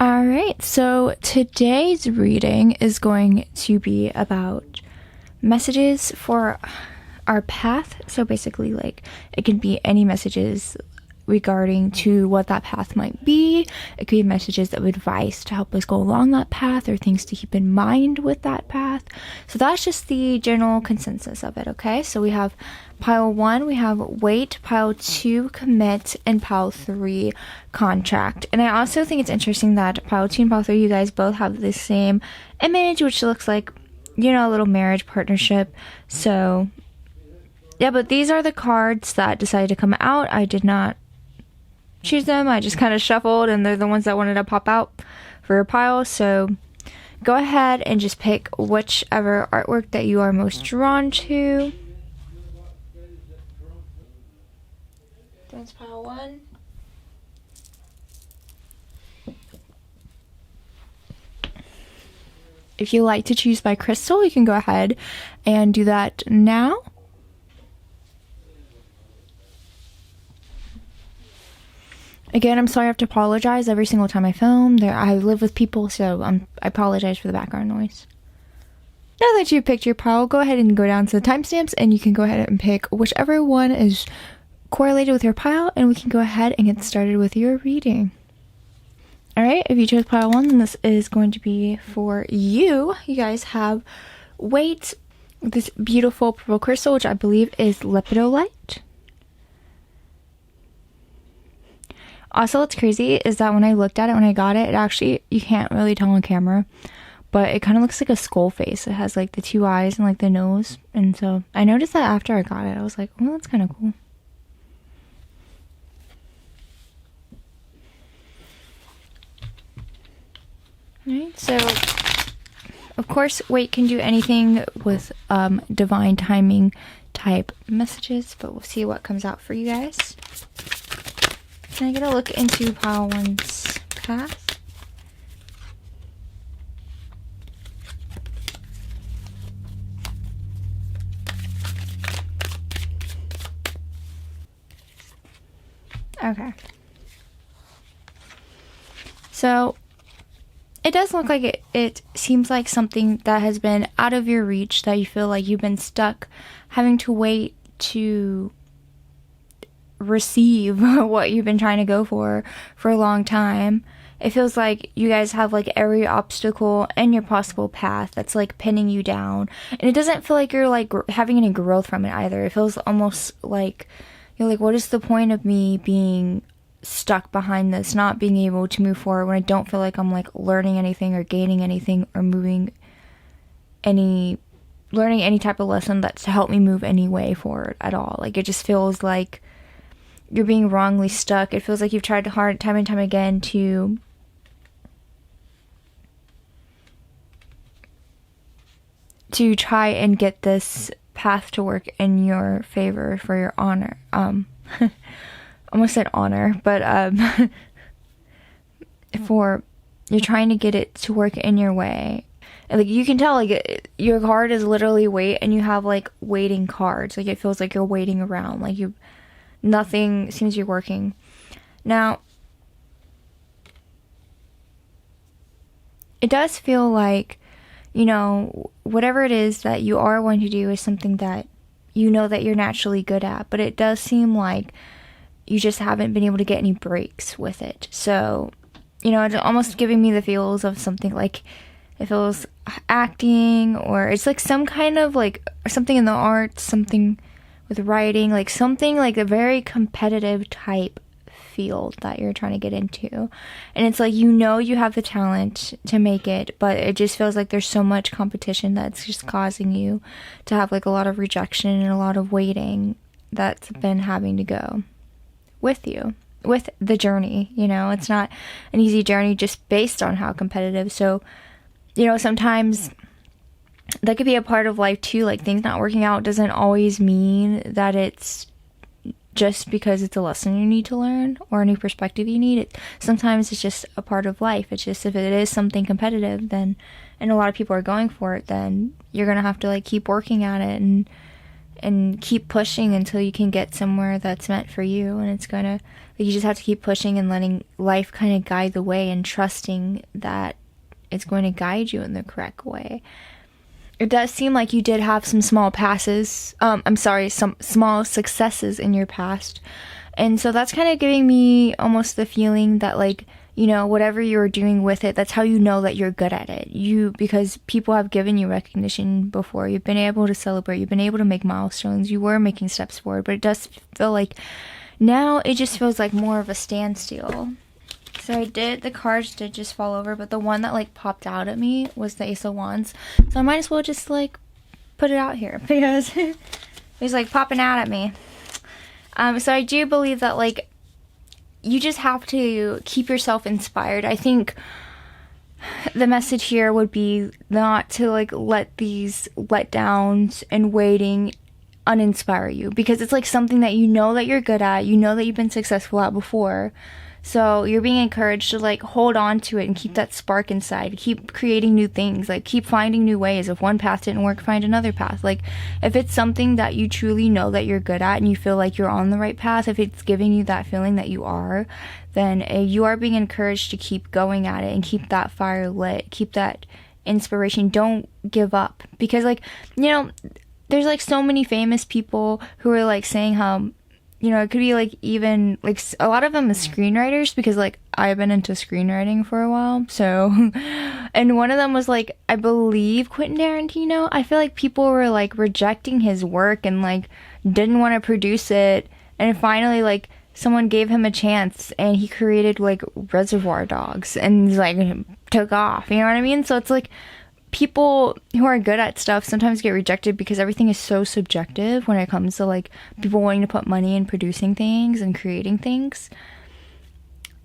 All right, so today's reading is going to be about messages for our path. So basically, like, it can be any messages regarding to what that path might be. It could be messages of advice to help us go along that path, or things to keep in mind with that path. So that's just the general consensus of it, okay? So we have pile 1, we have wait, pile 2, commit, and pile 3, contract. And I also think it's interesting that pile 2 and pile 3, you guys both have the same image, which looks like, you know, a little marriage partnership. So yeah, but these are the cards that decided to come out. I did not choose them. I just kind of shuffled, and they're the ones that wanted to pop out for your pile. So go ahead and just pick whichever artwork that you are most drawn to. That's pile 1. If you like to choose by crystal, you can go ahead and do that now. Again, I'm sorry, I have to apologize every single time I film. I live with people, so I apologize for the background noise. Now that you've picked your pile, go ahead and go down to the timestamps, and you can go ahead and pick whichever one is correlated with your pile, and we can go ahead and get started with your reading. Alright, if you chose pile 1, then this is going to be for you. You guys have wait, this beautiful purple crystal, which I believe is lepidolite. Also, what's crazy is that when I looked at it, when I got it, actually, you can't really tell on camera, but it kind of looks like a skull face. It has like the 2 eyes and like the nose. And so I noticed that after I got it, I was like, oh, that's kind of cool. Alright, so of course, wait can do anything with divine timing type messages, but we'll see what comes out for you guys. Can I get a look into pile 1's path? Okay. So it does look like it seems like something that has been out of your reach, that you feel like you've been stuck having to wait to receive what you've been trying to go for a long time. It feels like you guys have like every obstacle in your possible path that's like pinning you down, and it doesn't feel like you're like having any growth from it either. It feels almost like you're like, what is the point of me being stuck behind this, not being able to move forward, when I don't feel like I'm like learning anything or gaining anything or learning any type of lesson that's to help me move any way forward at all. Like, it just feels like you're being wrongly stuck. It feels like you've tried hard time and time again to try and get this path to work in your favor, for your honor. Almost said honor, but for you're trying to get it to work in your way. And, like, you can tell, like, your card is literally wait, and you have like waiting cards. Like, it feels like you're waiting around, like nothing seems to be working. Now, it does feel like, you know, whatever it is that you are wanting to do is something that you know that you're naturally good at, but it does seem like you just haven't been able to get any breaks with it. So, you know, it's almost giving me the feels of something like, it feels acting, or it's like some kind of like something in the arts, something with writing, like something like a very competitive type field that you're trying to get into. And it's like, you know, you have the talent to make it, but it just feels like there's so much competition that's just causing you to have like a lot of rejection and a lot of waiting that's been having to go with you, with the journey. You know, it's not an easy journey just based on how competitive. So, you know, sometimes that could be a part of life too. Like, things not working out doesn't always mean that it's just because it's a lesson you need to learn or a new perspective you need. Sometimes it's just a part of life. It's just, if it is something competitive, then, and a lot of people are going for it, then you're gonna have to like keep working at it and keep pushing until you can get somewhere that's meant for you. And it's gonna, you just have to keep pushing and letting life kind of guide the way and trusting that it's going to guide you in the correct way. It does seem like you did have some small some small successes in your past. And so that's kind of giving me almost the feeling that, like, you know, whatever you're doing with it, that's how you know that you're good at it. Because people have given you recognition before. You've been able to celebrate. You've been able to make milestones. You were making steps forward. But it does feel like now it just feels like more of a standstill. So the cards did just fall over, but the one that, like, popped out at me was the Ace of Wands. So I might as well just, like, put it out here because it was, like, popping out at me. So I do believe that, like, you just have to keep yourself inspired. I think the message here would be not to, like, let these letdowns and waiting uninspire you, because it's, like, something that you know that you're good at, you know that you've been successful at before. So you're being encouraged to, like, hold on to it and keep that spark inside. Keep creating new things. Like, keep finding new ways. If one path didn't work, find another path. Like, if it's something that you truly know that you're good at and you feel like you're on the right path, if it's giving you that feeling that you are, then you are being encouraged to keep going at it and keep that fire lit. Keep that inspiration. Don't give up. Because, like, you know, there's, like, so many famous people who are, like, saying how, you know, it could be, like, even, like, a lot of them as screenwriters, because, like, I've been into screenwriting for a while, so, and one of them was, like, I believe Quentin Tarantino. I feel like people were, like, rejecting his work and, like, didn't want to produce it, and finally, like, someone gave him a chance, and he created, like, Reservoir Dogs, and, like, took off, you know what I mean? So it's, like, people who are good at stuff sometimes get rejected because everything is so subjective when it comes to, like, people wanting to put money in producing things and creating things.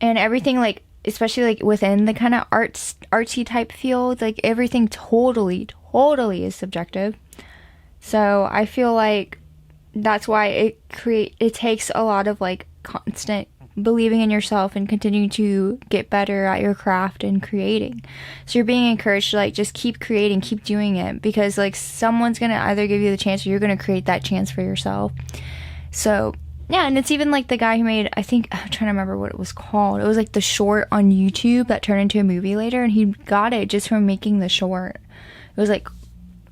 And everything, like, especially, like, within the kind of artsy type field, like, everything totally is subjective. So I feel like that's why it takes a lot of, like, constant believing in yourself and continuing to get better at your craft and creating. So you're being encouraged to, like, just keep creating, keep doing it, because, like, someone's gonna either give you the chance or you're gonna create that chance for yourself. So yeah, and it's even, like, the guy who made, I think, I'm trying to remember what it was called. It was, like, the short on YouTube that turned into a movie later, and he got it just from making the short. It was, like,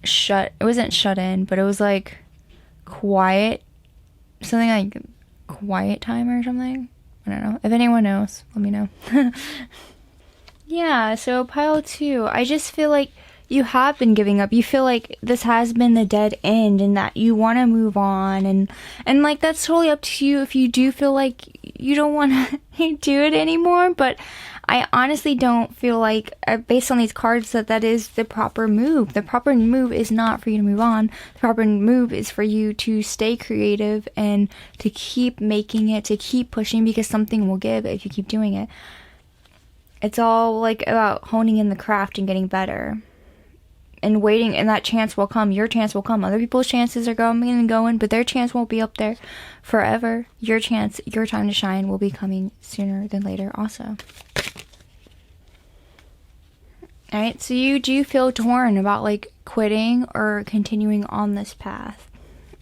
it wasn't shut in, but it was, like, quiet, something like quiet time or something. I don't know. If anyone knows, let me know. Yeah, so pile 2. I just feel like you have been giving up. You feel like this has been the dead end and that you want to move on. And like, that's totally up to you if you do feel like you don't want to do it anymore. But I honestly don't feel like, based on these cards, that is the proper move. The proper move is not for you to move on. The proper move is for you to stay creative and to keep making it, to keep pushing, because something will give if you keep doing it. It's all, like, about honing in the craft and getting better and waiting, and that chance will come. Your chance will come. Other people's chances are coming and going, but their chance won't be up there forever. Your chance, your time to shine will be coming sooner than later also. Alright, so you do feel torn about, like, quitting or continuing on this path.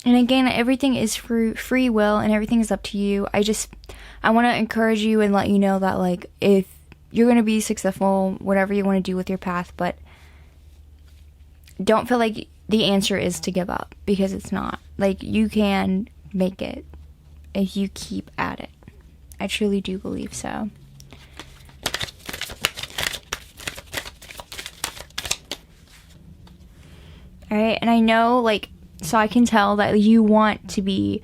And again, everything is free will and everything is up to you. I want to encourage you and let you know that, like, if you're going to be successful, whatever you want to do with your path, but don't feel like the answer is to give up, because it's not. Like, you can make it if you keep at it. I truly do believe so. Alright, and I know, like, so I can tell that you want to be,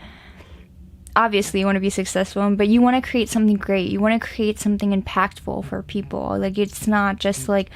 obviously you want to be successful, but you want to create something great. You want to create something impactful for people. Like, it's not just, like,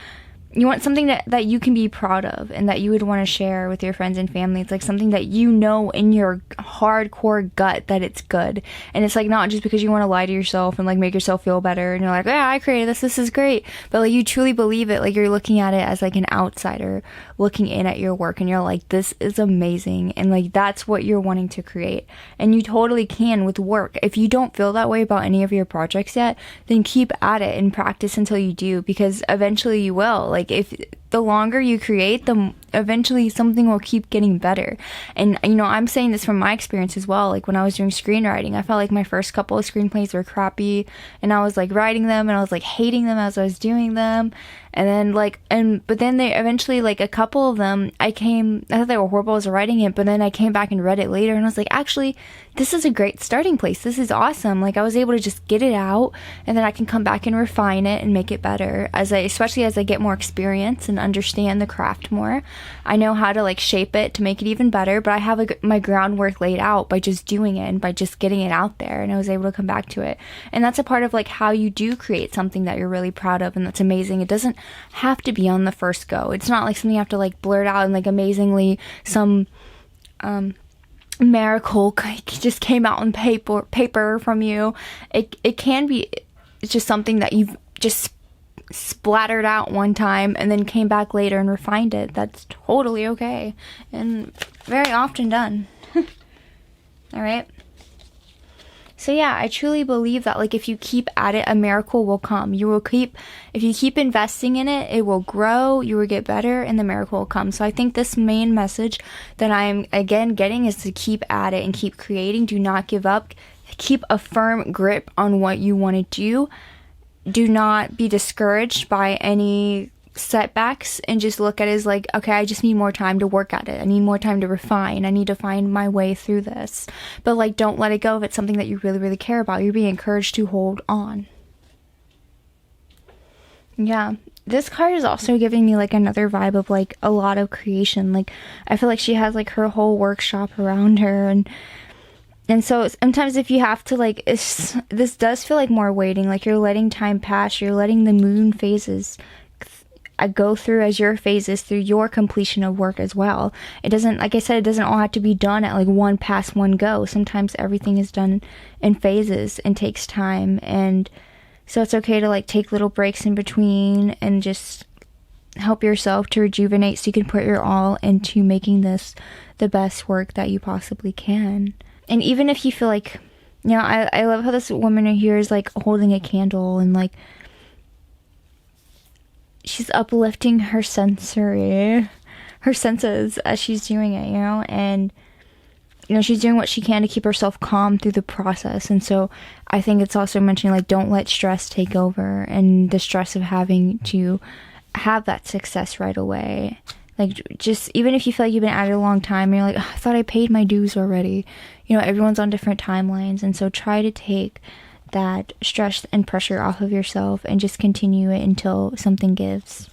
you want something that you can be proud of and that you would want to share with your friends and family. It's, like, something that you know in your hardcore gut that it's good. And it's, like, not just because you want to lie to yourself and, like, make yourself feel better and you're like, yeah, I created this is great. But, like, you truly believe it. Like, you're looking at it as, like, an outsider looking in at your work and you're like, this is amazing. And, like, that's what you're wanting to create. And you totally can with work. If you don't feel that way about any of your projects yet, then keep at it and practice until you do, because eventually you will. Like, if the longer you create, the eventually something will keep getting better. And you know, I'm saying this from my experience as well. Like when I was doing screenwriting, I felt like my first couple of screenplays were crappy, and I was like writing them and I was like hating them as I was doing them. And then but then they eventually, like a couple of them, I thought they were horrible as writing it, but then I came back and read it later and I was like, actually, this is a great starting place. This is awesome. Like I was able to just get it out, and then I can come back and refine it and make it better especially as I get more experience and understand the craft more. I know how to like shape it to make it even better, but I have my groundwork laid out by just doing it and by just getting it out there, and I was able to come back to it. And that's a part of like how you do create something that you're really proud of and that's amazing. It doesn't have to be on the first go. It's not like something you have to like blurt out and like amazingly some miracle just came out on paper from you. It can be, it's just something that you've just splattered out one time and then came back later and refined it. That's totally okay and very often done. All right. So yeah, I truly believe that like if you keep at it, a miracle will come. If you keep investing in it, it will grow, you will get better, and the miracle will come. So I think this main message that I'm again getting is to keep at it and keep creating. Do not give up. Keep a firm grip on what you want to do. Do not be discouraged by any setbacks, and just look at it as like, okay, I just need more time to work at it. I need more time to refine. I need to find my way through this. But like, don't let it go if it's something that you really, really care about. You're being encouraged to hold on. Yeah. This card is also giving me like another vibe of like a lot of creation. Like I feel like she has like her whole workshop around her, and so sometimes if you have to like, this does feel like more waiting, like you're letting time pass, you're letting the moon phases go through as your phases through your completion of work as well. It doesn't, like I said, it doesn't all have to be done at like one pass, one go. Sometimes everything is done in phases and takes time, and so it's okay to like take little breaks in between and just help yourself to rejuvenate so you can put your all into making this the best work that you possibly can. And even if you feel like, you know, I love how this woman here is like holding a candle and like she's uplifting her senses as she's doing it, you know, and you know, she's doing what she can to keep herself calm through the process. And so I think it's also mentioning like, don't let stress take over, and the stress of having to have that success right away. Like, just even if you feel like you've been at it a long time, you're like, oh, I thought I paid my dues already. You know, everyone's on different timelines, and so try to take that stress and pressure off of yourself and just continue it until something gives.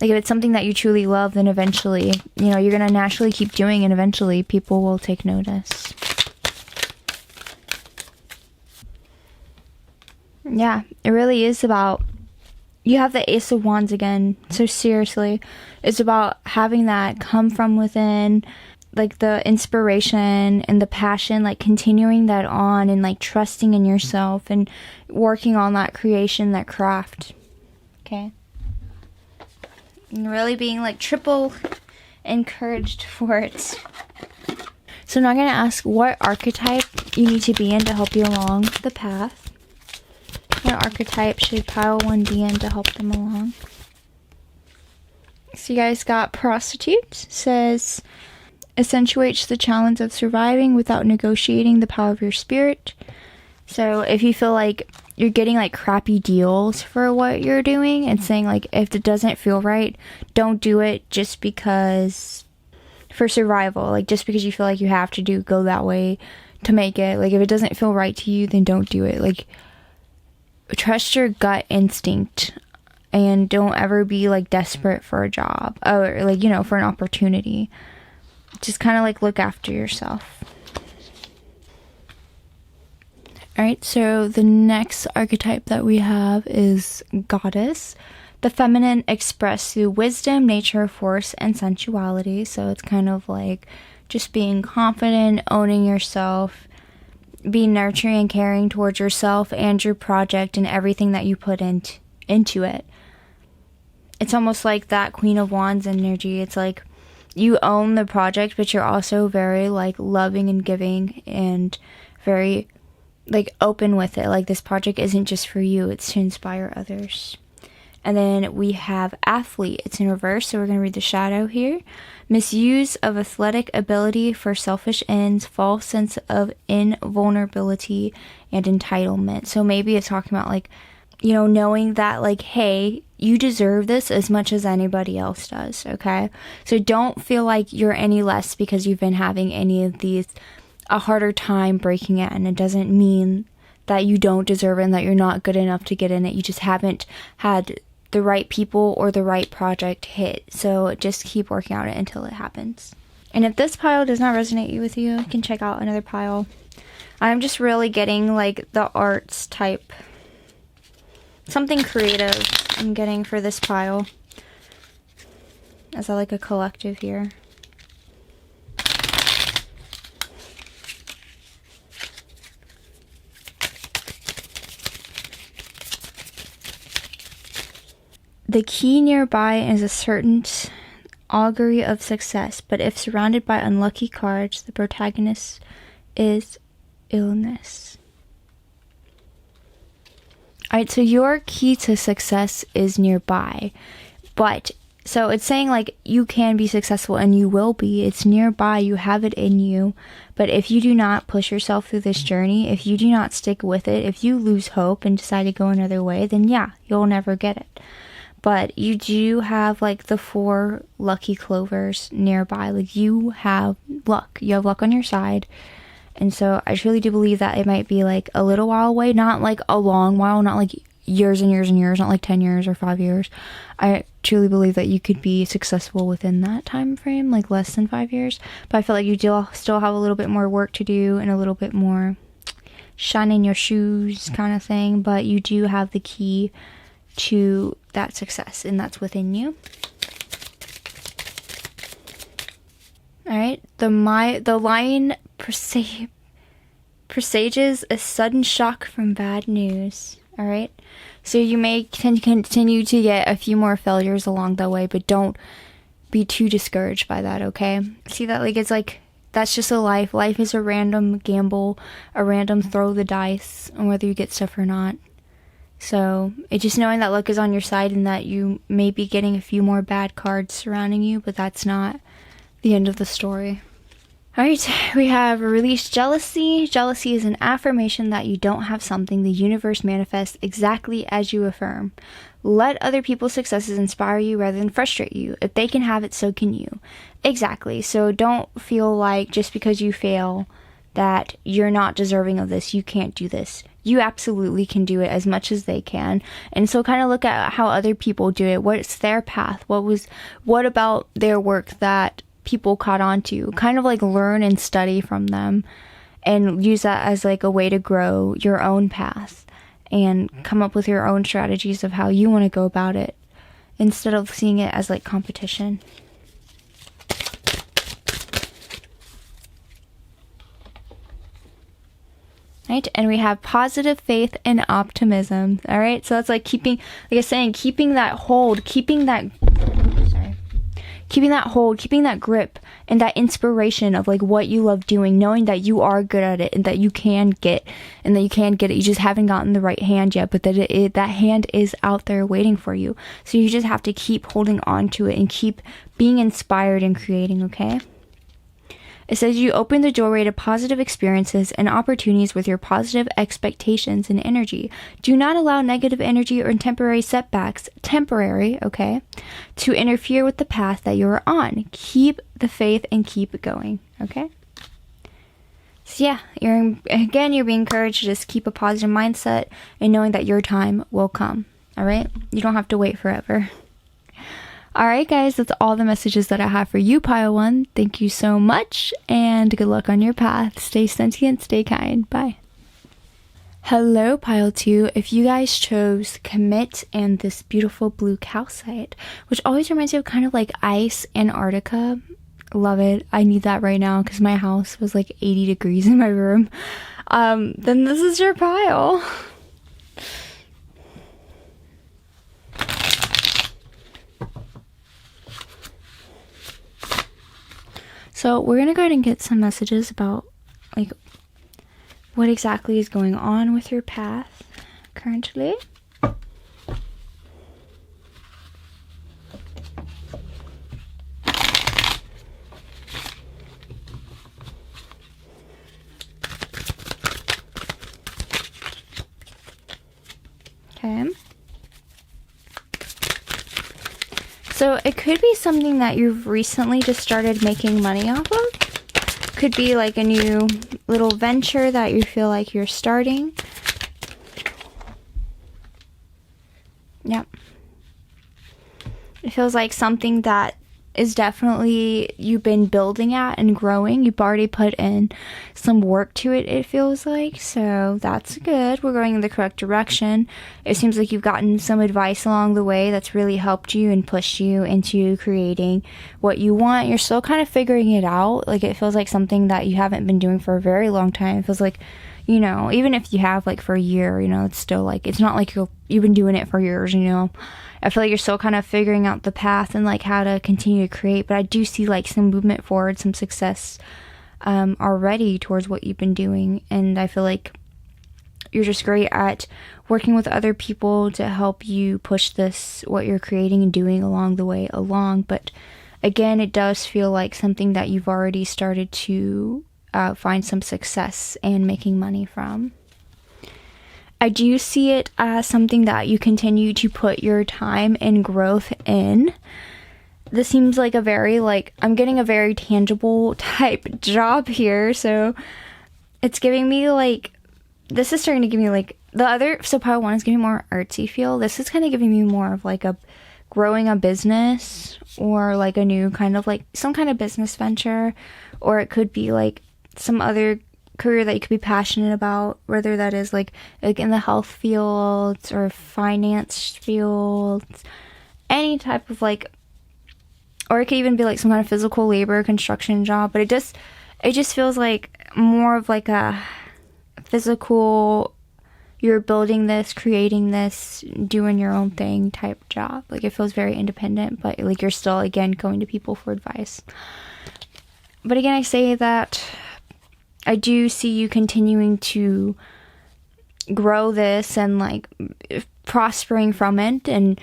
Like if it's something that you truly love, then eventually, you know, you're gonna naturally keep doing it, and eventually people will take notice. Yeah, it really is about, you have the Ace of Wands again, so seriously, it's about having that come from within, like the inspiration and the passion, like continuing that on and like trusting in yourself and working on that creation, that craft. Okay. And really being like triple encouraged for it. So now I'm going to ask what archetype you need to be in to help you along the path. What archetype should pile 1D in to help them along? So you guys got Prostitute. Says, accentuates the challenge of surviving without negotiating the power of your spirit. So if you feel like you're getting like crappy deals for what you're doing and saying like, if it doesn't feel right, don't do it just because for survival, like just because you feel like you have to go that way to make it. Like if it doesn't feel right to you, then don't do it. Like trust your gut instinct and don't ever be like desperate for a job or like, you know, for an opportunity. Just kind of like look after yourself. Alright, so the next archetype that we have is Goddess. The feminine expressed through wisdom, nature, force, and sensuality. So it's kind of like just being confident, owning yourself, being nurturing and caring towards yourself and your project and everything that you put into it. It's almost like that Queen of Wands energy. It's like you own the project, but you're also very like loving and giving and very like open with it. Like this project isn't just for you, it's to inspire others. And then we have athlete. It's in reverse, so we're going to read the shadow here. Misuse of athletic ability for selfish ends, false sense of invulnerability, and entitlement. So maybe it's talking about like, you know, knowing that like, hey, you deserve this as much as anybody else does, okay? So don't feel like you're any less because you've been having any of these, a harder time breaking in. It doesn't mean that you don't deserve it and that you're not good enough to get in it. You just haven't had the right people or the right project hit. So just keep working on it until it happens. And if this pile does not resonate with you, you can check out another pile. I'm just really getting like the arts type, something creative I'm getting for this pile. Is that like a collective here? The key nearby is a certain augury of success, but if surrounded by unlucky cards, the protagonist is illness. Alright, so your key to success is nearby, but so it's saying like you can be successful and you will be. It's nearby, you have it in you, but if you do not push yourself through this journey, if you do not stick with it, if you lose hope and decide to go another way, then yeah, you'll never get it. But you do have like the 4 lucky clovers nearby. Like you have luck. You have luck on your side. And so I truly do believe that it might be like a little while away. Not like a long while. Not like years and years and years. Not like 10 years or 5 years. I truly believe that you could be successful within that time frame. Like less than 5 years. But I feel like you do still have a little bit more work to do. And a little bit more shine in your shoes kind of thing. But you do have the key to that success, and that's within you. All right, the line presages a sudden shock from bad news. All right, so you may continue to get a few more failures along the way, but don't be too discouraged by that. Okay, see that like it's like that's just a life. Life is a random gamble, a random throw the dice on whether you get stuff or not. So it's just knowing that luck is on your side and that you may be getting a few more bad cards surrounding you, but that's not the end of the story. Alright, we have release jealousy. Jealousy is an affirmation that you don't have something. The universe manifests exactly as you affirm. Let other people's successes inspire you rather than frustrate you. If they can have it, so can you. Exactly. So don't feel like just because you fail that you're not deserving of this, you can't do this. You absolutely can do it as much as they can. And so kind of look at how other people do it. What's their path? What about their work that people caught on to? Kind of like learn and study from them and use that as like a way to grow your own path and come up with your own strategies of how you want to go about it instead of seeing it as like competition. Right, and we have positive faith and optimism. All right, so that's like keeping that hold, keeping that grip and that inspiration of like what you love doing, knowing that you are good at it and that you can get it. You just haven't gotten the right hand yet, but that hand is out there waiting for you. So you just have to keep holding on to it and keep being inspired and creating. Okay. It says you open the doorway to positive experiences and opportunities with your positive expectations and energy. Do not allow negative energy or temporary setbacks, to interfere with the path that you are on. Keep the faith and keep it going, okay? So yeah, you're being encouraged to just keep a positive mindset and knowing that your time will come, all right? You don't have to wait forever. Alright guys, that's all the messages that I have for you, Pile 1. Thank you so much, and good luck on your path. Stay sentient, stay kind. Bye. Hello, Pile 2. If you guys chose Commit and this beautiful blue calcite, which always reminds me of kind of like ice, Antarctica. Love it. I need that right now because my house was like 80 degrees in my room. Then this is your pile. So we're going to go ahead and get some messages about like what exactly is going on with your path currently. Okay. So it could be something that you've recently just started making money off of. Could be like a new little venture that you feel like you're starting. Yep. It feels like something that is definitely you've been building at and growing. You've already put in some work to it, it feels like. So that's good. We're going in the correct direction. It seems like you've gotten some advice along the way that's really helped you and pushed you into creating what you want. You're still kind of figuring it out. Like, it feels like something that you haven't been doing for a very long time. It feels like, you know, even if you have like for a year, you know, it's still like, it's not like you've been doing it for years, you know. I feel like you're still kind of figuring out the path and like how to continue to create, but I do see like some movement forward, some success already towards what you've been doing. And I feel like you're just great at working with other people to help you push this, what you're creating and doing along the way along. But again, it does feel like something that you've already started to find some success and making money from. I do see it as something that you continue to put your time and growth in. This seems like a very, like, I'm getting a very tangible type job here. So it's giving me like, this is starting to give me like, so part one is giving me more artsy feel. This is kind of giving me more of like a growing a business or like a new kind of like some kind of business venture, or it could be like some other career that you could be passionate about, whether that is like in the health fields or finance fields, any type of like, or it could even be like some kind of physical labor construction job. But it just feels like more of like a physical, you're building this, creating this, doing your own thing type job. Like, it feels very independent, but like you're still again going to people for advice. But again, I say that I do see you continuing to grow this and like prospering from it. And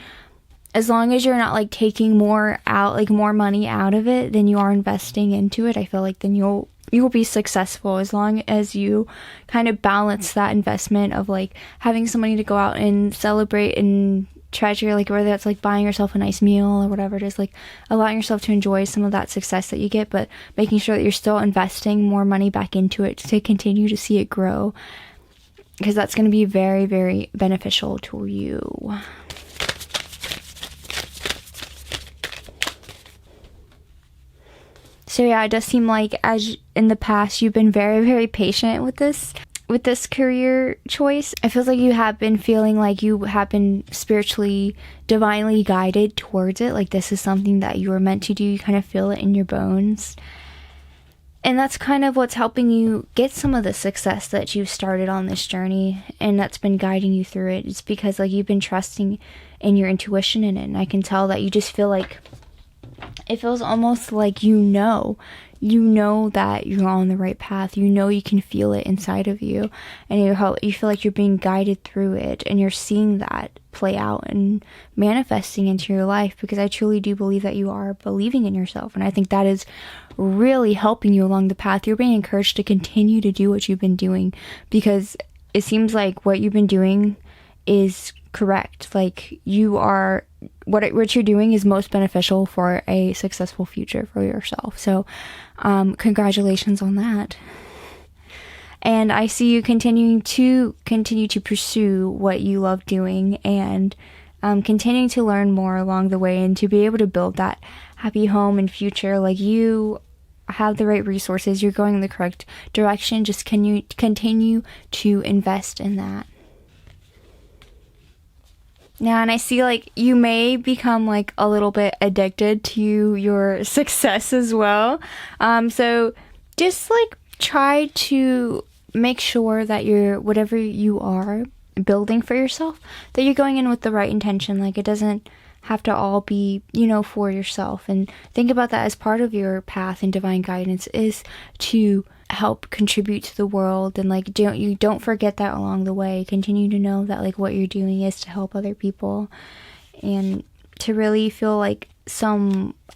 as long as you're not like taking more out, like more money out of it than you are investing into it, I feel like then you'll be successful, as long as you kind of balance that investment of like having some money to go out and celebrate and treasure, like whether that's like buying yourself a nice meal or whatever it is, like allowing yourself to enjoy some of that success that you get, but making sure that you're still investing more money back into it to continue to see it grow, because that's going to be very, very beneficial to you. So yeah, it does seem like as in the past you've been very, very patient with this career choice. It feels like you have been feeling like you have been spiritually, divinely guided towards it. Like, this is something that you were meant to do. You kind of feel it in your bones. And that's kind of what's helping you get some of the success that you've started on this journey, and that's been guiding you through it. It's because like you've been trusting in your intuition in it. And I can tell that you just feel like, it feels almost like you know that you're on the right path. You know, you can feel it inside of you, and you feel like you're being guided through it, and you're seeing that play out and manifesting into your life, because I truly do believe that you are believing in yourself, and I think that is really helping you along the path. You're being encouraged to continue to do what you've been doing, because it seems like what you've been doing is correct. Like, you are, what you're doing is most beneficial for a successful future for yourself. So congratulations on that. And I see you continue to pursue what you love doing, and continuing to learn more along the way, and to be able to build that happy home and future. Like, you have the right resources, you're going in the correct direction. Just continue to invest in that. Yeah, and I see like you may become like a little bit addicted to your success as well. So just like try to make sure that you're, whatever you are building for yourself, that you're going in with the right intention. Like, it doesn't have to all be, for yourself. And think about that as part of your path and divine guidance is to help contribute to the world, and like don't forget that along the way. Continue to know that like what you're doing is to help other people, and to really feel like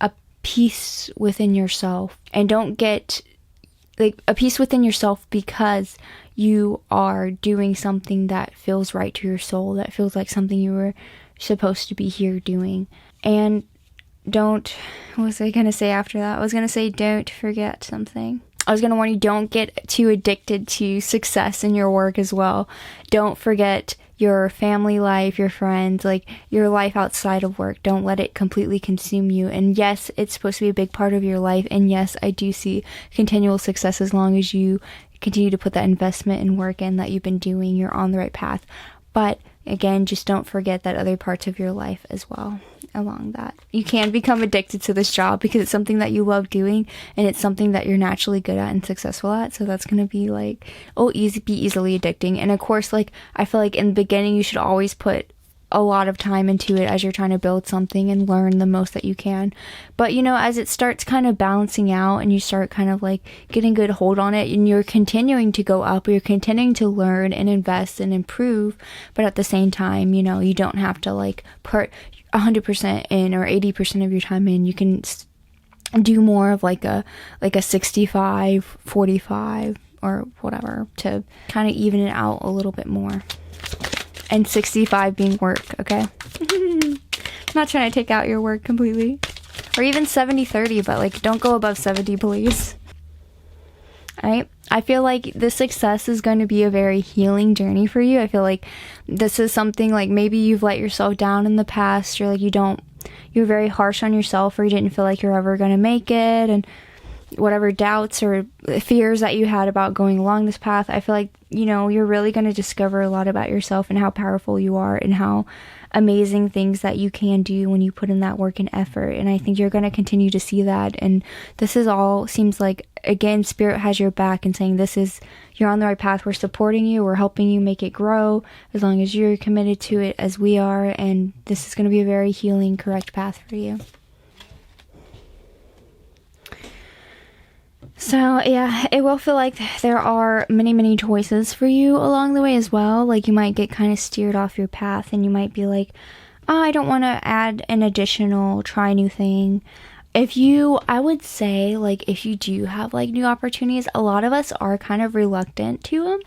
a peace within yourself, and don't get like a peace within yourself because you are doing something that feels right to your soul, that feels like something you were supposed to be here doing. And what was I going to say after that? I was going to say, don't forget something. I was going to warn you, don't get too addicted to success in your work as well. Don't forget your family life, your friends, like your life outside of work. Don't let it completely consume you. And yes, it's supposed to be a big part of your life. And yes, I do see continual success as long as you continue to put that investment and work in that you've been doing. You're on the right path. But again, just don't forget that other parts of your life as well along that. You can become addicted to this job because it's something that you love doing, and it's something that you're naturally good at and successful at. So that's going to be like, be easily addicting. And of course, like, I feel like in the beginning, you should always put a lot of time into it as you're trying to build something and learn the most that you can. But as it starts kind of balancing out and you start kind of like getting good hold on it, and you're continuing to go up, you're continuing to learn and invest and improve, but at the same time, you don't have to like put 100% in or 80% of your time in. You can do more of like a 65, 45 or whatever to kind of even it out a little bit more. And 65 being work, okay? I'm not trying to take out your work completely. Or even 70-30, but like don't go above 70, please. Alright? I feel like this success is going to be a very healing journey for you. I feel like this is something like maybe you've let yourself down in the past, or like you're very harsh on yourself, or you didn't feel like you're ever going to make it, and whatever doubts or fears that you had about going along this path, I feel like, you're really going to discover a lot about yourself and how powerful you are and how amazing things that you can do when you put in that work and effort. And I think you're going to continue to see that. And this is all seems like, again, Spirit has your back and saying you're on the right path. We're supporting you. We're helping you make it grow as long as you're committed to it as we are. And this is going to be a very healing, correct path for you. So, yeah, it will feel like there are many, many choices for you along the way as well. Like, you might get kind of steered off your path, and you might be like, oh, I don't want to add an additional, try new thing. I would say, like, if you do have, like, new opportunities, a lot of us are kind of reluctant to them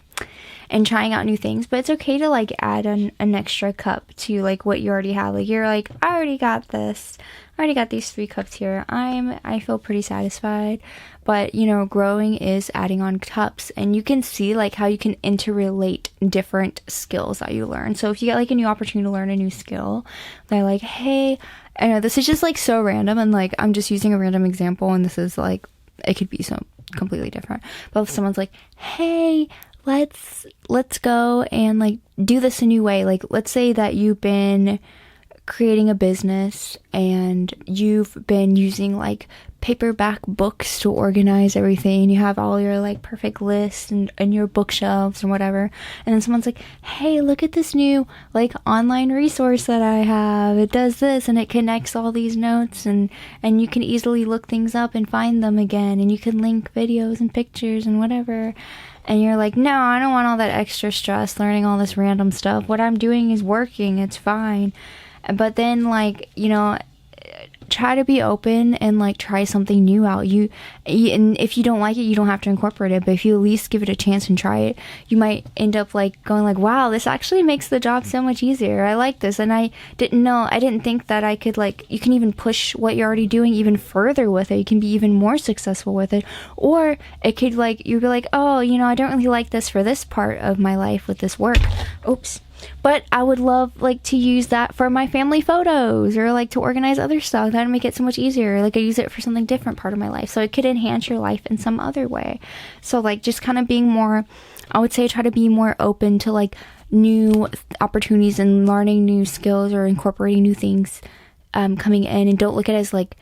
and trying out new things, but it's okay to, like, add an extra cup to, like, what you already have. Like, you're like, I already got this. I already got these 3 cups here. I feel pretty satisfied. But, growing is adding on cups, and you can see, like, how you can interrelate different skills that you learn. So if you get, like, a new opportunity to learn a new skill, they're like, hey, I know this is just, like, so random, and, like, I'm just using a random example, and this is, like, it could be so completely different. But if someone's like, hey, let's go and, like, do this a new way. Like, let's say that you've been creating a business and you've been using, like, paperback books to organize everything. You have all your, like, perfect lists and your bookshelves or whatever. And then someone's like, hey, look at this new, like, online resource that I have. It does this and it connects all these notes, and you can easily look things up and find them again, and you can link videos and pictures and whatever. And you're like, no, I don't want all that extra stress learning all this random stuff. What I'm doing is working. It's fine. But then, like, try to be open and, like, try something new out. And if you don't like it, you don't have to incorporate it, but if you at least give it a chance and try it, you might end up, like, going like, wow, this actually makes the job so much easier. I like this, and I didn't think that I could, like, you can even push what you're already doing even further with it. You can be even more successful with it. Or it could, like, you'd be like, oh, I don't really like this for this part of my life with this work. Oops. But I would love, like, to use that for my family photos, or, like, to organize other stuff. That would make it so much easier. Like, I use it for something different part of my life. So it could enhance your life in some other way. So, like, just kind of being more, I would say, try to be more open to, like, new opportunities and learning new skills or incorporating new things coming in. And don't look at it as, like,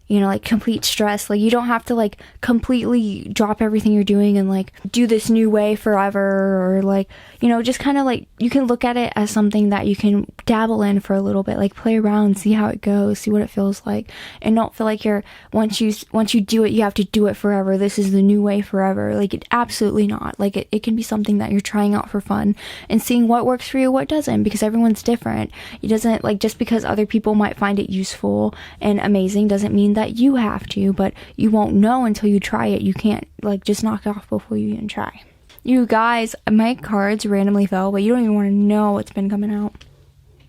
like, complete stress. Like, you don't have to, like, completely drop everything you're doing and, like, do this new way forever, or, like, just kind of, like, you can look at it as something that you can dabble in for a little bit, like, play around, see how it goes, see what it feels like, and don't feel like once you do it, you have to do it forever. This is the new way forever. Like, it absolutely not. Like, it can be something that you're trying out for fun and seeing what works for you, what doesn't, because everyone's different. It doesn't, like, just because other people might find it useful and amazing doesn't mean that you have to, but you won't know until you try it. You can't, like, just knock it off before you even try. You guys, my cards randomly fell, but you don't even want to know what's been coming out.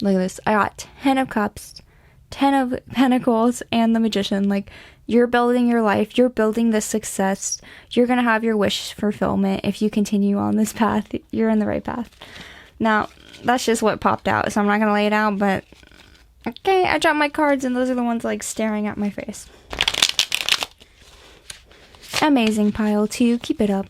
Look at this. I got 10 of Cups, 10 of Pentacles, and the Magician. Like, you're building your life. You're building this success. You're going to have your wish fulfillment if you continue on this path. You're in the right path. Now, that's just what popped out, so I'm not going to lay it out, but okay, I dropped my cards, and those are the ones, like, staring at my face. Amazing pile, too. Keep it up.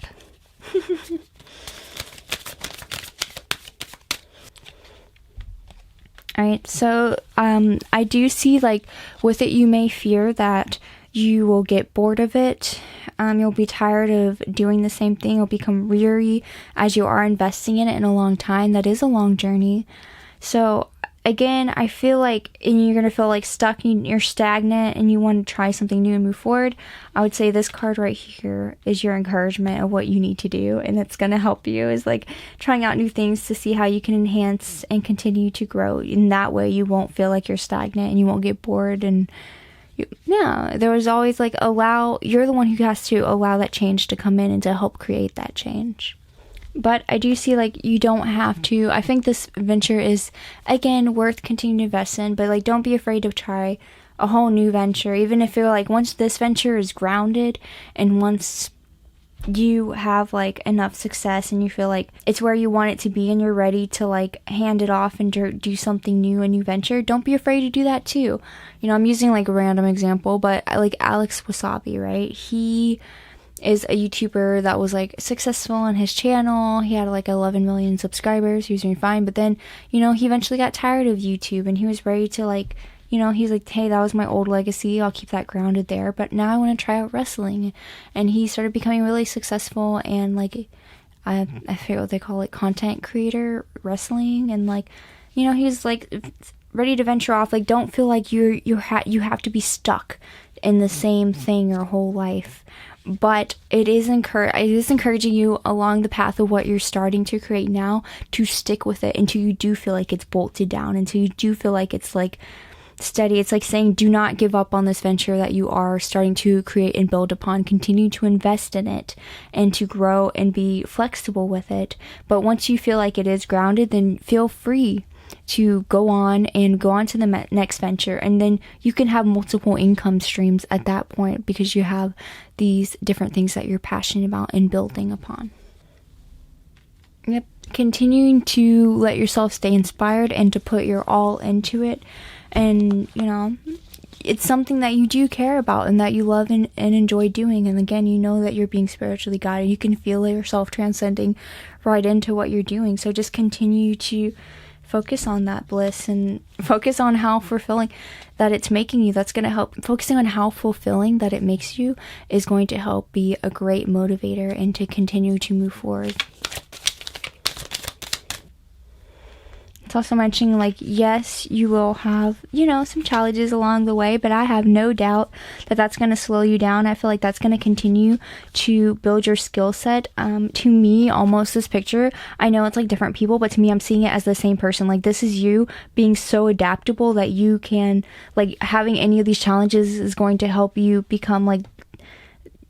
Alright, so I do see, like, with it you may fear that you will get bored of it. You'll be tired of doing the same thing. You'll become weary as you are investing in it in a long time. That is a long journey. So again, I feel like, and you're going to feel like stuck, you're stagnant, and you want to try something new and move forward. I would say this card right here is your encouragement of what you need to do, and it's going to help you, is like trying out new things to see how you can enhance and continue to grow. In that way, you won't feel like you're stagnant and you won't get bored. And there was always like, you're the one who has to allow that change to come in and to help create that change. But I do see, like, you don't have to. I think this venture is, again, worth continuing to invest in. But, like, don't be afraid to try a whole new venture. Even if you're, like, once this venture is grounded and once you have, like, enough success and you feel like it's where you want it to be and you're ready to, like, hand it off and do something new, a new venture, don't be afraid to do that, too. You know, I'm using, like, a random example, but, like, Alex Wasabi, right? He is a YouTuber that was, like, successful on his channel. He had, like, 11 million subscribers. He was doing fine. But then, you know, he eventually got tired of YouTube and he was ready to, like, you know, he's like, hey, that was my old legacy. I'll keep that grounded there. But now I want to try out wrestling. And he started becoming really successful and, like, I forget what they call it, content creator wrestling. And, like, you know, he's, like, ready to venture off. Like, don't feel like you have to be stuck in the same thing your whole life. But it is encouraging you along the path of what you're starting to create now to stick with it until you do feel like it's bolted down, until you do feel like it's, like, steady. It's like saying, do not give up on this venture that you are starting to create and build upon. Continue to invest in it and to grow and be flexible with it. But once you feel like it is grounded, then feel free to go on to the next venture, and then you can have multiple income streams at that point because you have these different things that you're passionate about and building upon. Yep. Continuing to let yourself stay inspired and to put your all into it, and you know, it's something that you do care about and that you love and enjoy doing. And again, you know that you're being spiritually guided. You can feel yourself transcending right into what you're doing. So just continue to focus on that bliss and focus on how fulfilling that it's making you. That's going to help. Focusing on how fulfilling that it makes you is going to help be a great motivator and to continue to move forward. It's also mentioning, like, yes, you will have, you know, some challenges along the way, but I have no doubt that that's going to slow you down. I feel like that's going to continue to build your skill set. To me, almost this picture, I know it's like different people, but to me, I'm seeing it as the same person. Like, this is you being so adaptable that you can, like, having any of these challenges is going to help you become, like,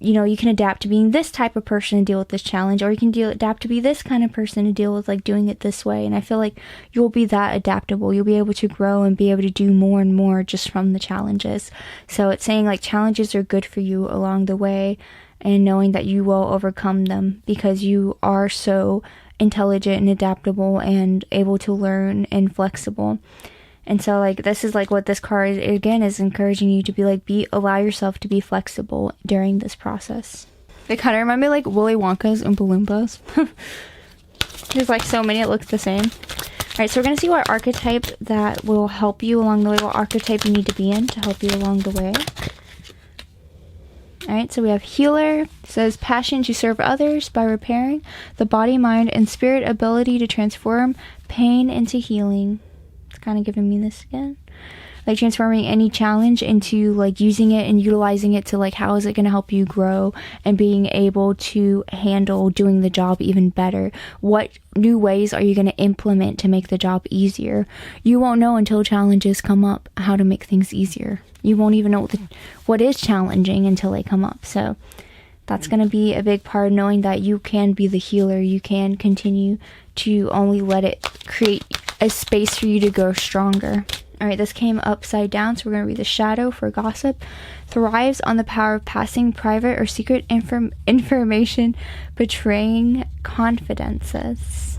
you know, you can adapt to being this type of person to deal with this challenge, or you can adapt to be this kind of person to deal with, like, doing it this way. And I feel like you'll be that adaptable. You'll be able to grow and be able to do more and more just from the challenges. So it's saying, like, challenges are good for you along the way, and knowing that you will overcome them because you are so intelligent and adaptable and able to learn and flexible. And so, like, this is, like, what this card, again, is encouraging you to be, like, allow yourself to be flexible during this process. They kind of remind me, like, Willy Wonka's Oompa Loompas. There's, like, so many, it looks the same. Alright, so we're going to see what archetype that will help you along the way, what archetype you need to be in to help you along the way. Alright, so we have Healer. It says, passion to serve others by repairing the body, mind, and spirit, ability to transform pain into healing. Kind of giving me this again, like transforming any challenge into, like, using it and utilizing it to, like, how is it going to help you grow and being able to handle doing the job even better. What new ways are you going to implement to make the job easier? You won't know until challenges come up how to make things easier. You won't even know what is challenging until they come up. So That's going to be a big part of knowing that you can be the healer. You can continue to only let it create a space for you to grow stronger. All right, this came upside down, so we're going to read the shadow for gossip. Thrives on the power of passing private or secret information, betraying confidences.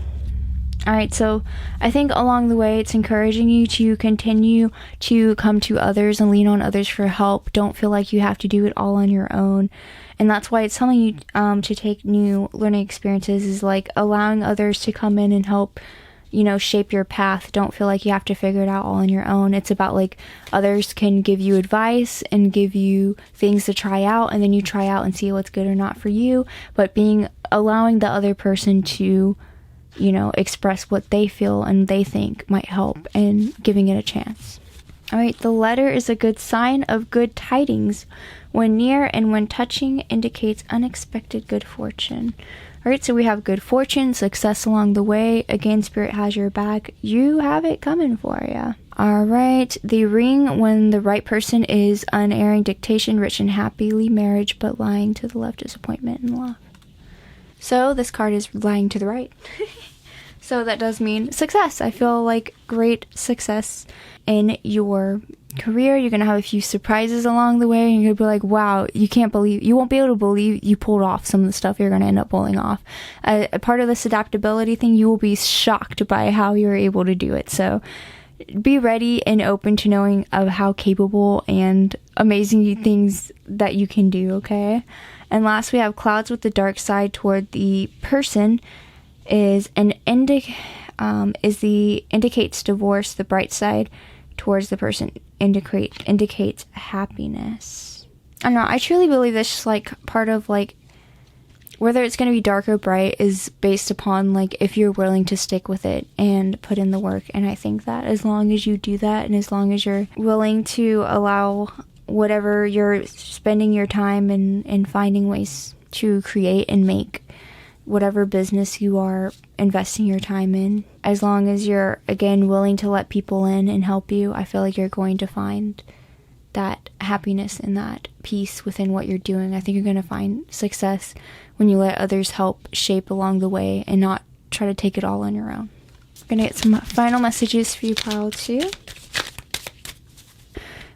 All right, so I think along the way, it's encouraging you to continue to come to others and lean on others for help. Don't feel like you have to do it all on your own. And that's why it's telling you to take new learning experiences, is like allowing others to come in and help, shape your path. Don't feel like you have to figure it out all on your own. It's about like others can give you advice and give you things to try out, and then you try out and see what's good or not for you. But allowing the other person to, express what they feel and they think might help, and giving it a chance. All right, the letter is a good sign of good tidings. When near and when touching indicates unexpected good fortune. All right, so we have good fortune, success along the way. Again, Spirit has your back. You have it coming for you. All right, the ring, when the right person is unerring dictation, rich and happily marriage, but lying to the left, disappointment and love. So this card is lying to the right. So that does mean success. I feel like great success in your career. You're going to have a few surprises along the way, and you're going to be like, wow, you won't be able to believe you pulled off some of the stuff you're going to end up pulling off. A part of this adaptability thing, you will be shocked by how you're able to do it. So be ready and open to knowing of how capable and amazing things that you can do, okay? And last, we have clouds with the dark side toward the person indicates divorce. The bright side towards the person indicates happiness. I don't know, I truly believe this is like part of like whether it's going to be dark or bright is based upon like if you're willing to stick with it and put in the work. And I think that as long as you do that, and as long as you're willing to allow whatever you're spending your time in finding ways to create and make, whatever business you are investing your time in, as long as you're, again, willing to let people in and help you, I feel like you're going to find that happiness and that peace within what you're doing. I think you're going to find success when you let others help shape along the way and not try to take it all on your own. I'm going to get some final messages for you, pile 2.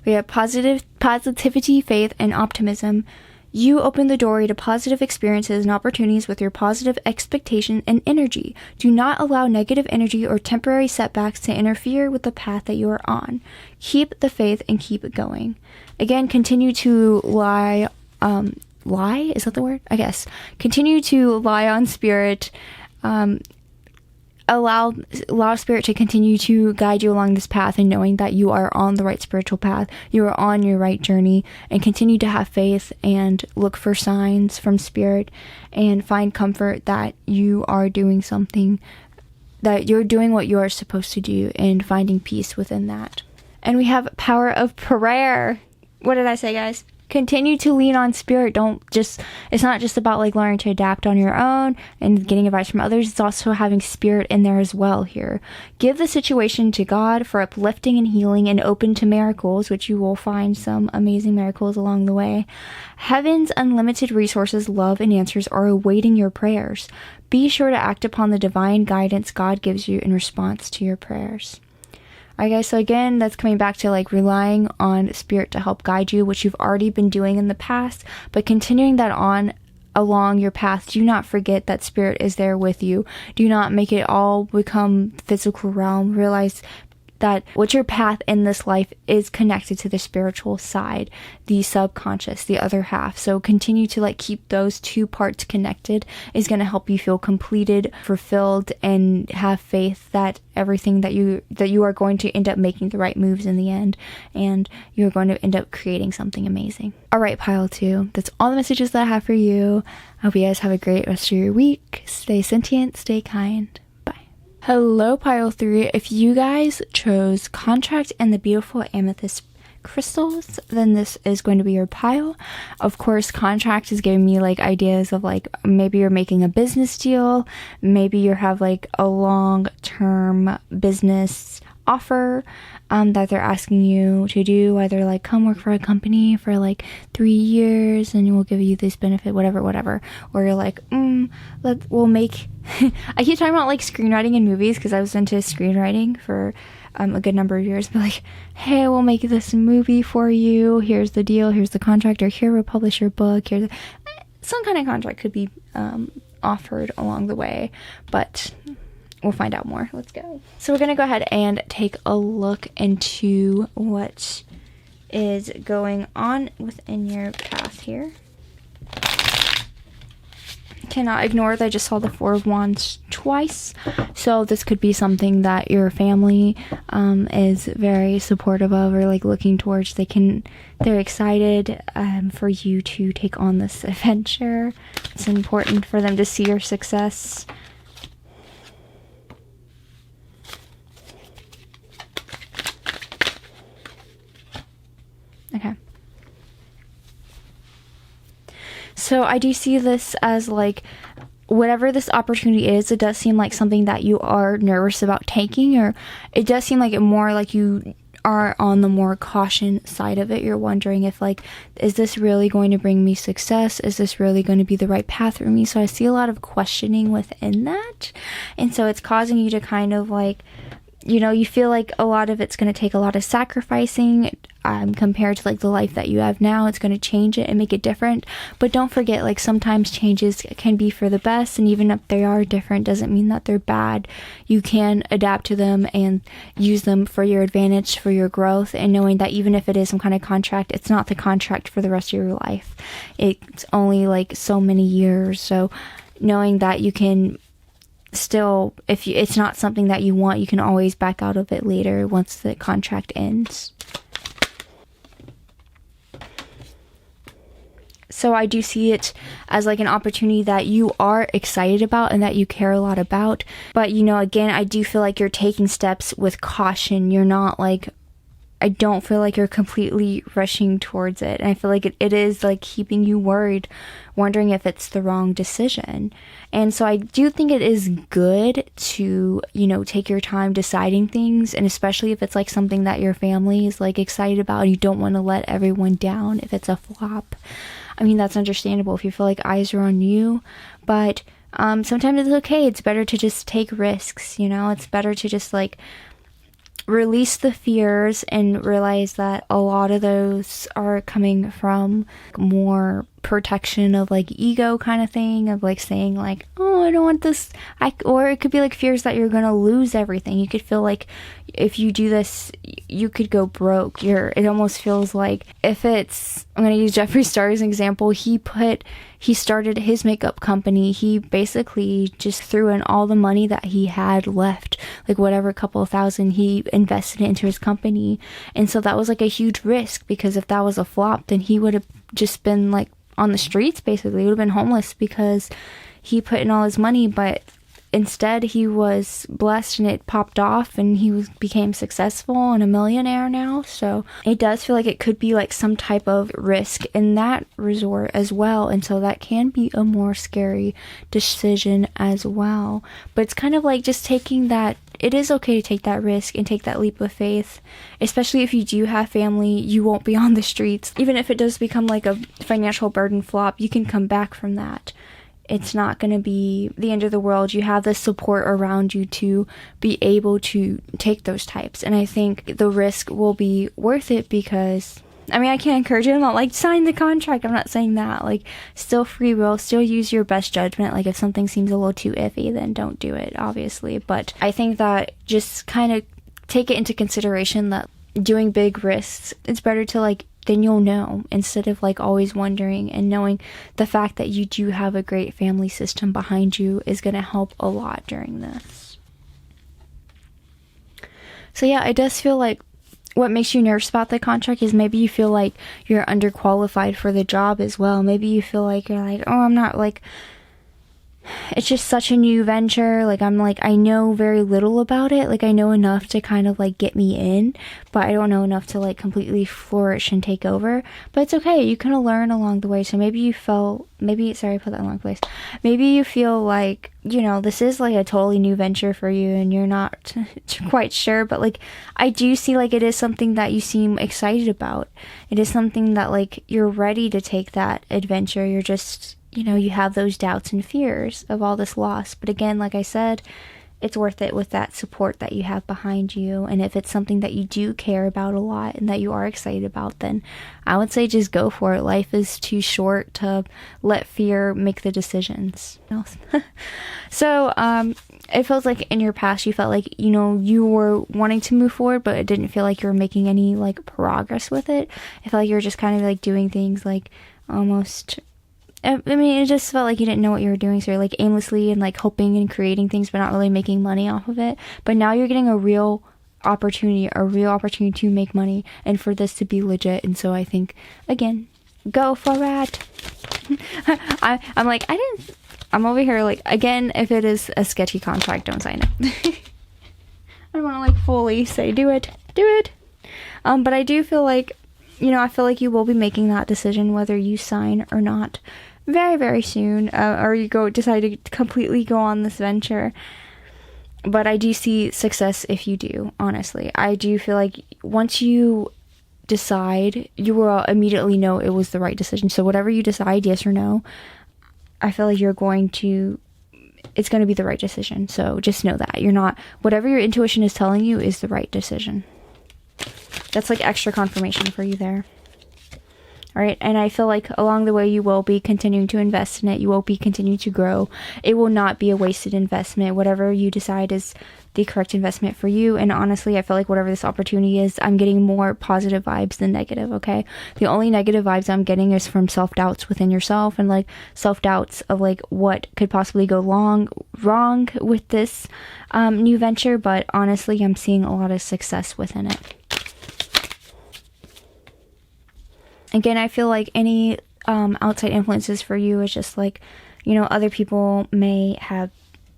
We have positivity, faith, and optimism. You open the doorway to positive experiences and opportunities with your positive expectation and energy. Do not allow negative energy or temporary setbacks to interfere with the path that you are on. Keep the faith and keep it going. Again, continue to lie? Is that the word? I guess. Continue to lie on Spirit. Allow Spirit to continue to guide you along this path, and knowing that you are on the right spiritual path, you are on your right journey, and continue to have faith and look for signs from Spirit and find comfort that you are doing something, that you're doing what you are supposed to do, and finding peace within that. And we have power of prayer. What did I say, guys? Continue to lean on Spirit. It's not just about like learning to adapt on your own and getting advice from others. It's also having Spirit in there as well here. Give the situation to God for uplifting and healing, and open to miracles, which you will find some amazing miracles along the way. Heaven's unlimited resources, love, and answers are awaiting your prayers. Be sure to act upon the divine guidance God gives you in response to your prayers. Alright guys, so again, that's coming back to like relying on Spirit to help guide you, which you've already been doing in the past, but continuing that on along your path. Do not forget that Spirit is there with you. Do not make it all become physical realm. Realize that what your path in this life is connected to the spiritual side, the subconscious, the other half. So continue to like keep those two parts connected is going to help you feel completed, fulfilled, and have faith that everything that you are going to end up making the right moves in the end, and you're going to end up creating something amazing. All right, pile 2. That's all the messages that I have for you. I hope you guys have a great rest of your week. Stay sentient, stay kind. Hello, pile 3. If you guys chose contract and the beautiful amethyst crystals, then this is going to be your pile. Of course, contract is giving me like ideas of like maybe you're making a business deal, maybe you have like a long-term business offer that they're asking you to do, either like come work for a company for like 3 years and we'll give you this benefit, whatever, or you're like, we'll make I keep talking about like screenwriting in movies because I was into screenwriting for a good number of years, but like, hey, we'll make this movie for you, here's the deal, here's the contract, or here we'll publish your book, here's some kind of contract could be offered along the way, but we'll find out more. Let's go. So we're going to go ahead and take a look into what is going on within your path here. Cannot ignore that I just saw the Four of Wands twice. So this could be something that your family is very supportive of or like looking towards. They're excited for you to take on this adventure. It's important for them to see your success. Okay. So I do see this as like, whatever this opportunity is, it does seem like something that you are nervous about taking, or it does seem like it more like you are on the more caution side of it. You're wondering if like, is this really going to bring me success? Is this really going to be the right path for me? So I see a lot of questioning within that. And so it's causing you to kind of like, you feel like a lot of it's going to take a lot of sacrificing compared to like the life that you have now. It's going to change it and make it different. But don't forget, like sometimes changes can be for the best, and even if they are different doesn't mean that they're bad. You can adapt to them and use them for your advantage, for your growth, and knowing that even if it is some kind of contract, it's not the contract for the rest of your life. It's only like so many years. So knowing that you can still, it's not something that you want, you can always back out of it later once the contract ends. So I do see it as like an opportunity that you are excited about and that you care a lot about. But, again, I do feel like you're taking steps with caution. You're not like, I don't feel like you're completely rushing towards it. And I feel like it is like keeping you worried, wondering if it's the wrong decision. And so I do think it is good to, take your time deciding things. And especially if it's like something that your family is like excited about, and you don't want to let everyone down if it's a flop. I mean, that's understandable if you feel like eyes are on you. But sometimes it's okay. It's better to just take risks, It's better to just like release the fears and realize that a lot of those are coming from more protection of like ego kind of thing, of like saying like, oh, I don't want this, or it could be like fears that you're gonna lose everything. You could feel like if you do this you could go broke. It almost feels like, if it's, I'm gonna use Jeffree Star as an example, he started his makeup company. He basically just threw in all the money that he had left, like whatever couple of thousand, he invested it into his company. And so that was like a huge risk, because if that was a flop, then he would have just been like on the streets, basically. He would have been homeless because he put in all his money. But instead he was blessed and it popped off, and he became successful and a millionaire now. So it does feel like it could be like some type of risk in that resort as well, and so that can be a more scary decision as well. But it's kind of like just taking that, it is okay to take that risk and take that leap of faith, especially if you do have family. You won't be on the streets. Even if it does become like a financial burden flop, you can come back from that. It's not going to be the end of the world. You have the support around you to be able to take those types. And I think the risk will be worth it, because, I mean, I can't encourage you. I'm not like, sign the contract. I'm not saying that. Like, still free will, still use your best judgment. Like, if something seems a little too iffy, then don't do it, obviously. But I think that just kind of take it into consideration that doing big risks, it's better to like, then you'll know, instead of like always wondering. And knowing the fact that you do have a great family system behind you is going to help a lot during this. So yeah, it does feel like what makes you nervous about the contract is maybe you feel like you're underqualified for the job as well. Maybe you feel like you're like, oh, I'm not like, it's just such a new venture. Like, I'm like, I know very little about it. Like, I know enough to kind of like get me in, but I don't know enough to like completely flourish and take over. But it's okay. You kind of learn along the way. So maybe you felt, sorry, I put that in the wrong place. Maybe you feel like, you know, this is like a totally new venture for you and you're not quite sure, but like, I do see like it is something that you seem excited about. It is something that like you're ready to take that adventure. You're just, you know, you have those doubts and fears of all this loss. But again, like I said, it's worth it with that support that you have behind you. And if it's something that you do care about a lot and that you are excited about, then I would say just go for it. Life is too short to let fear make the decisions. So, it feels like in your past you felt like, you know, you were wanting to move forward, but it didn't feel like you were making any like progress with it. I felt like you were just kind of like doing things like almost, I mean, it just felt like you didn't know what you were doing. So you're like aimlessly and like hoping and creating things, but not really making money off of it. But now you're getting a real opportunity to make money and for this to be legit. And so I think, again, go for it. I'm over here like, again, if it is a sketchy contract, don't sign it. I don't want to like fully say, do it. But I do feel like, you know, I feel like you will be making that decision whether you sign or not very, very soon, or you decide to completely go on this venture. But I do see success if you do, honestly. I do feel like once you decide, you will immediately know it was the right decision. So whatever you decide, yes or no, I feel like it's going to be the right decision. So just know that whatever your intuition is telling you is the right decision. That's like extra confirmation for you there. All right. And I feel like along the way, you will be continuing to invest in it. You will be continuing to grow. It will not be a wasted investment. Whatever you decide is the correct investment for you. And honestly, I feel like whatever this opportunity is, I'm getting more positive vibes than negative. Okay. The only negative vibes I'm getting is from self-doubts within yourself and like self-doubts of like what could possibly go wrong with this new venture. But honestly, I'm seeing a lot of success within it. Again, I feel like any outside influences for you is just like, you know, other people may have,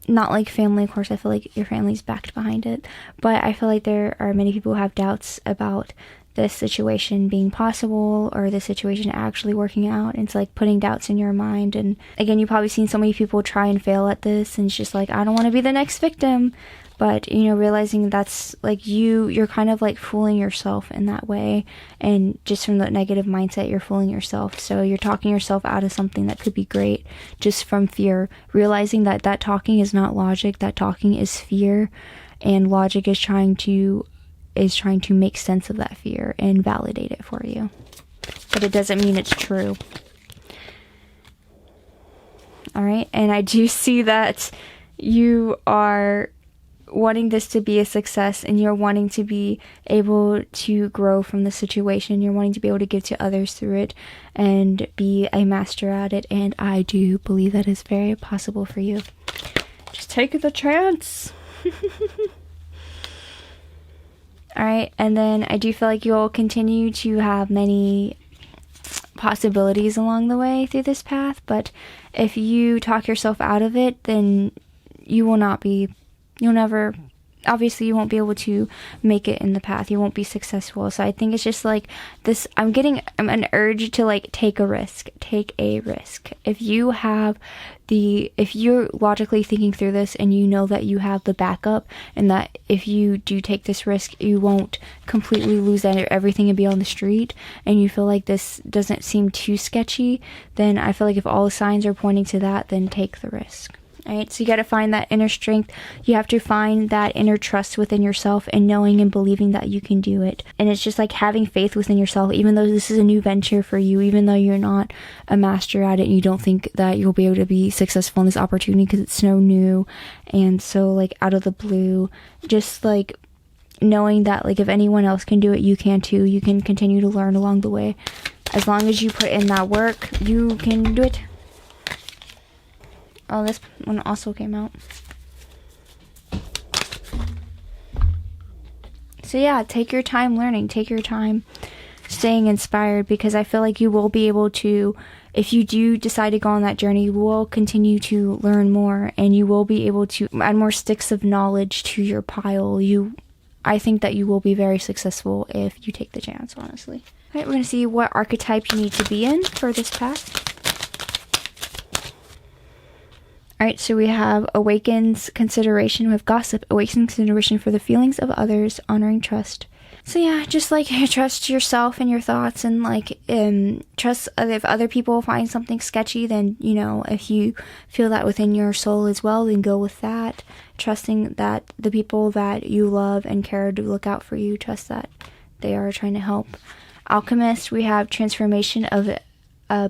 not like family, of course, I feel like your family's backed behind it, but I feel like there are many people who have doubts about this situation being possible or the situation actually working out. And it's like putting doubts in your mind. And again, you've probably seen so many people try and fail at this, and it's just like, I don't want to be the next victim. But, you know, realizing that's like you're kind of like fooling yourself in that way. And just from the negative mindset, you're fooling yourself. So you're talking yourself out of something that could be great just from fear. Realizing that talking is not logic, that talking is fear. And logic is trying to make sense of that fear and validate it for you. But it doesn't mean it's true. All right. And I do see that you are wanting this to be a success, and you're wanting to be able to grow from the situation. You're wanting to be able to give to others through it and be a master at it. And I do believe that is very possible for you. Just take the chance. All right. And then I do feel like you'll continue to have many possibilities along the way through this path. But if you talk yourself out of it, then you'll never, obviously you won't be able to make it in the path. You won't be successful. So I think it's just like this, I'm an urge to like take a risk. If you're logically thinking through this and you know that you have the backup, and that if you do take this risk, you won't completely lose everything and be on the street, and you feel like this doesn't seem too sketchy, then I feel like if all the signs are pointing to that, then take the risk. Right? So you got to find that inner strength. You have to find that inner trust within yourself and knowing and believing that you can do it. And it's just like having faith within yourself, even though this is a new venture for you, even though you're not a master at it and you don't think that you'll be able to be successful in this opportunity because it's so new and so like out of the blue, just like knowing that like if anyone else can do it, you can too. You can continue to learn along the way. As long as you put in that work, you can do it. Oh, this one also came out. So yeah, take your time learning. Take your time staying inspired, because I feel like you will be able to, if you do decide to go on that journey, you will continue to learn more, and you will be able to add more sticks of knowledge to your pile. I think that you will be very successful if you take the chance, honestly. All right, we're going to see what archetype you need to be in for this path. All right, so we have awakens consideration with gossip, awakens consideration for the feelings of others, honoring trust. So yeah, just like trust yourself and your thoughts, and like trust if other people find something sketchy, then, you know, if you feel that within your soul as well, then go with that. Trusting that the people that you love and care to look out for you, trust that they are trying to help. Alchemist, we have transformation of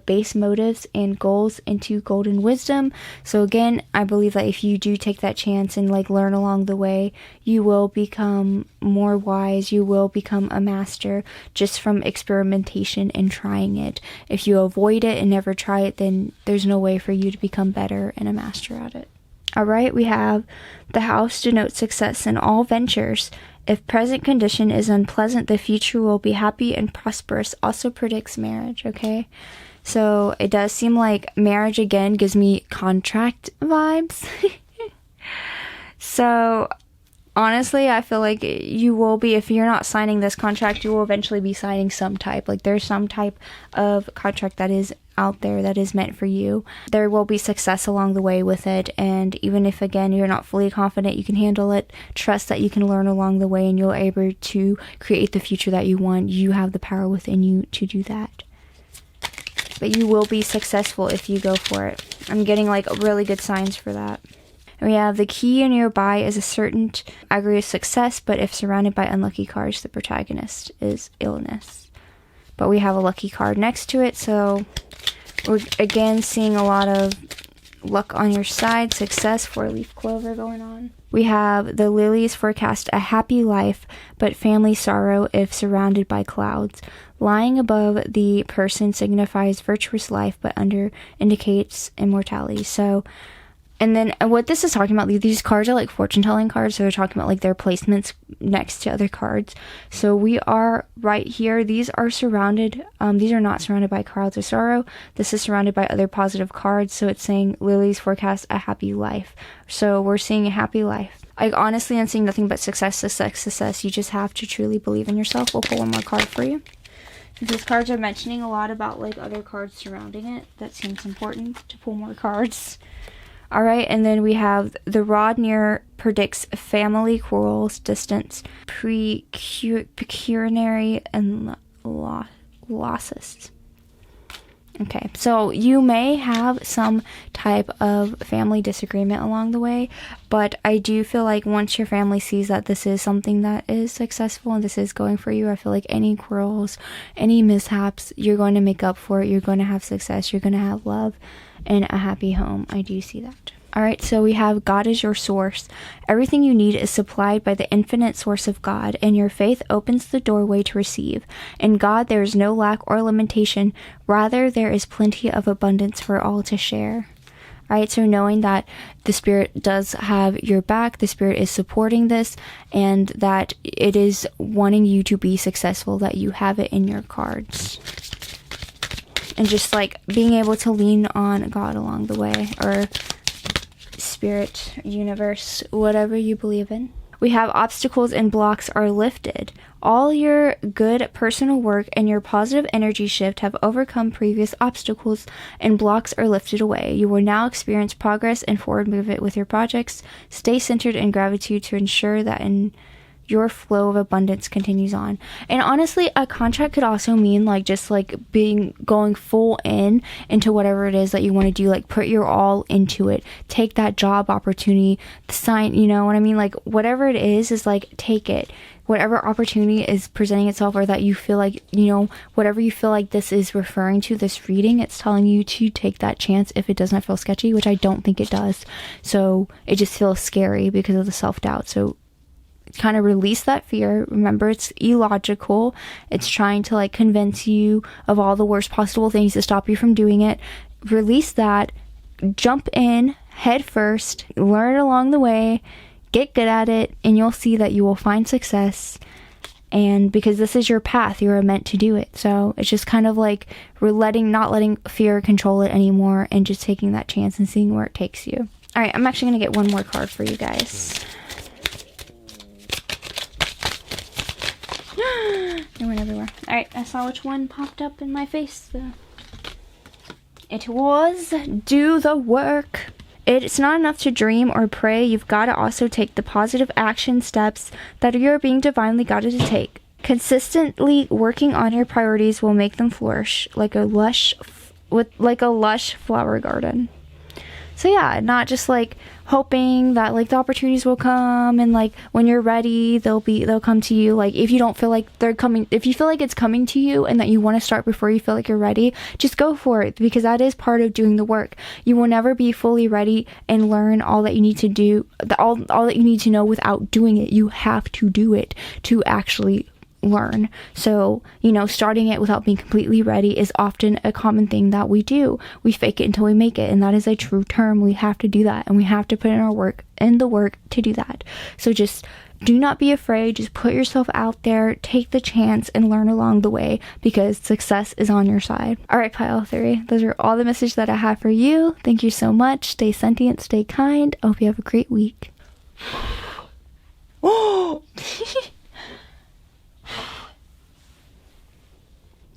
base motives and goals into golden wisdom. So again, I believe that if you do take that chance and like learn along the way, you will become more wise. You will become a master just from experimentation and trying it. If you avoid it and never try it, then there's no way for you to become better and a master at it. All right, we have the house denotes success in all ventures. If present condition is unpleasant, the future will be happy and prosperous. Also predicts marriage, okay? So it does seem like marriage again gives me contract vibes. So honestly, I feel like you will be, if you're not signing this contract, you will eventually be signing some type. Like there's some type of contract that is out there that is meant for you. There will be success along the way with it. And even if, again, you're not fully confident you can handle it, trust that you can learn along the way and you'll be able to create the future that you want. You have the power within you to do that. But you will be successful if you go for it. I'm getting like really good signs for that. And we have the key nearby is a certain degree of success, but if surrounded by unlucky cards, the protagonist is illness. But we have a lucky card next to it, so we're again seeing a lot of luck on your side, success, 4-leaf clover going on. We have the lilies forecast a happy life, but family sorrow if surrounded by clouds. Lying above the person signifies virtuous life, but under indicates immortality. So, and then what this is talking about, these cards are like fortune-telling cards, so they're talking about like their placements next to other cards. So we are right here. These are surrounded, these are not surrounded by clouds of sorrow. This is surrounded by other positive cards, so it's saying lilies forecast a happy life. So we're seeing a happy life. Like, honestly, I'm seeing nothing but success, success, success. You just have to truly believe in yourself. We'll pull one more card for you. These cards are mentioning a lot about like other cards surrounding it. That seems important to pull more cards. All right, and then we have the rod near predicts family quarrels, distance, pecuniary, and losses. Okay, so you may have some type of family disagreement along the way, but I do feel like once your family sees that this is something that is successful and this is going for you, I feel like any quarrels, any mishaps, you're going to make up for it. You're going to have success. You're going to have love and a happy home. I do see that. All right, so we have God is your source. Everything you need is supplied by the infinite source of God, and your faith opens the doorway to receive. In God, there is no lack or limitation. Rather, there is plenty of abundance for all to share. All right, so knowing that the Spirit does have your back, the Spirit is supporting this, and that it is wanting you to be successful, that you have it in your cards. And just like being able to lean on God along the way, or Spirit, universe, whatever you believe in. We have obstacles and blocks are lifted. All your good personal work and your positive energy shift have overcome previous obstacles, and blocks are lifted away. You will now experience progress and forward movement with your projects. Stay centered in gratitude to ensure that in your flow of abundance continues on. And honestly, a contract could also mean like just like going full into whatever it is that you want to do. Like put your all into it. Take that job opportunity, sign, you know what I mean? Like whatever it is like take it. Whatever opportunity is presenting itself, or that you feel like, you know, whatever you feel like this is referring to, this reading, it's telling you to take that chance if it does not feel sketchy, which I don't think it does. So it just feels scary because of the self-doubt. So kind of release that fear. Remember, it's illogical. It's trying to like convince you of all the worst possible things to stop you from doing it. Release that, jump in head first, learn along the way, get good at it, and you'll see that you will find success And because this is your path, you are meant to do it. So it's just kind of like we're not letting fear control it anymore, and just taking that chance and seeing where it takes you. All right, I'm actually going to get one more card for you guys. It went everywhere. All right, I saw which one popped up in my face. It was do the work. It's not enough to dream or pray. You've got to also take the positive action steps that you're being divinely guided to take. Consistently working on your priorities will make them flourish like a lush flower garden. So yeah, not just like hoping that like the opportunities will come, and like when you're ready they'll come to you. Like if you don't feel like they're coming, if you feel like it's coming to you and that you want to start before you feel like you're ready, just go for it, because that is part of doing the work. You will never be fully ready and learn all that you need to do, all that you need to know without doing it. You have to do it to actually learn. So, starting it without being completely ready is often a common thing that we do. We fake it until we make it, and that is a true term. We have to do that, and we have to put in the work to do that. So just do not be afraid. Just put yourself out there, take the chance, and learn along the way, because success is on your side. All right, pile 3. Those are all the messages that I have for you. Thank you so much. Stay sentient, stay kind. I hope you have a great week. Oh!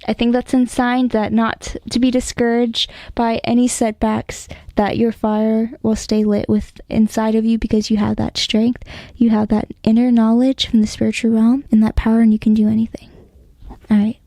I think that's a sign that not to be discouraged by any setbacks, that your fire will stay lit with inside of you, because you have that strength, you have that inner knowledge from the spiritual realm and that power, and you can do anything. All right.